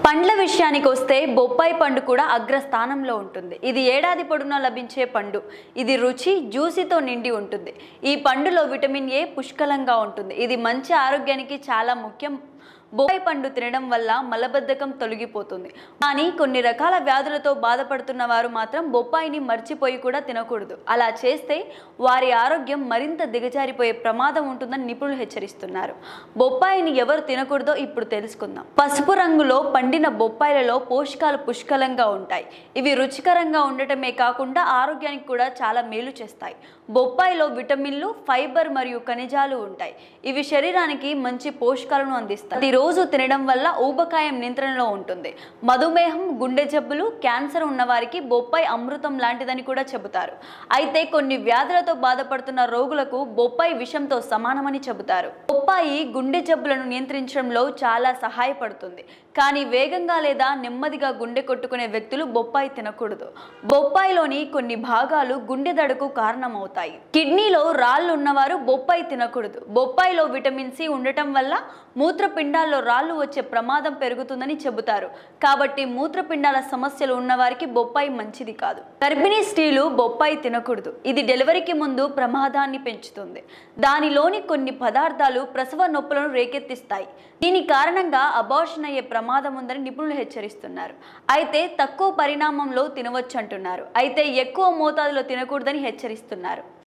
పండ్ల విషయానికి వస్తే బొప్పాయి పండు కూడా అగ్రస్థానంలో ఉంటుంది. ఇది ఏడాది పొడవునా లభించే పండు. ఇది రుచి జ్యూసీతో నిండి ఉంటుంది. ఈ పండులో విటమిన్ ఏ పుష్కలంగా ఉంటుంది. ఇది మంచి ఆరోగ్యానికి చాలా ముఖ్యం. బొప్పాయి పండు తినడం వల్ల మలబద్ధకం తొలగిపోతుంది. కానీ కొన్ని రకాల వ్యాధులతో బాధపడుతున్న వారు మాత్రం బొప్పాయిని మర్చిపోయి కూడా తినకూడదు. అలా చేస్తే వారి ఆరోగ్యం మరింత దిగజారిపోయే ప్రమాదం ఉంటుందని నిపుణులు హెచ్చరిస్తున్నారు. బొప్పాయిని ఎవరు తినకూడదో ఇప్పుడు తెలుసుకుందాం. పసుపు రంగులో పండిన బొప్పాయిలలో పోషకాలు పుష్కలంగా ఉంటాయి. ఇవి రుచికరంగా ఉండటమే కాకుండా ఆరోగ్యానికి కూడా చాలా మేలు చేస్తాయి. బొప్పాయిలో విటమిన్లు, ఫైబర్ మరియు ఖనిజాలు ఉంటాయి. ఇవి శరీరానికి మంచి పోషకాలను అందిస్తాయి. రోజు తినడం వల్ల ఊబకాయం నియంత్రణలో ఉంటుంది. మధుమేహం, గుండె జబ్బులు, క్యాన్సర్ ఉన్నవారికి బొప్పాయి అమృతం లాంటిదని కూడా చెబుతారు. అయితే కొన్ని వ్యాధులతో బాధపడుతున్న రోగులకు బొప్పాయి విషంతో సమానమని చెబుతారు. బొప్పాయి గుండె జబ్బులను నియంత్రించడంలో చాలా సహాయపడుతుంది. కానీ వేగంగా లేదా నెమ్మదిగా గుండె కొట్టుకునే వ్యక్తులు బొప్పాయి తినకూడదు. బొప్పాయిలోని కొన్ని భాగాలు గుండె దడకు కారణమవుతాయి. కిడ్నీలో రాళ్ళు ఉన్నవారు బొప్పాయి తినకూడదు. బొప్పాయిలో విటమిన్ సి ఉండటం వల్ల మూత్రపిండాల్లో రాళ్ళు వచ్చే ప్రమాదం పెరుగుతుందని చెబుతారు. కాబట్టి మూత్రపిండాల సమస్యలు ఉన్నవారికి బొప్పాయి మంచిది కాదు. గర్భిణీ స్త్రీలు బొప్పాయి తినకూడదు. ఇది డెలివరీకి ముందు ప్రమాదాన్ని పెంచుతుంది. దానిలోని కొన్ని పదార్థాలు ప్రసవ నొప్పులను రేకెత్తిస్తాయి. దీని కారణంగా అబార్షన్ అయ్యే ప్రమాదం ఉందని నిపుణులు హెచ్చరిస్తున్నారు. అయితే తక్కువ పరిణామంలో తినవచ్చు అంటున్నారు. అయితే ఎక్కువ మోతాదులో తినకూడదని హెచ్చరిస్తున్నారు.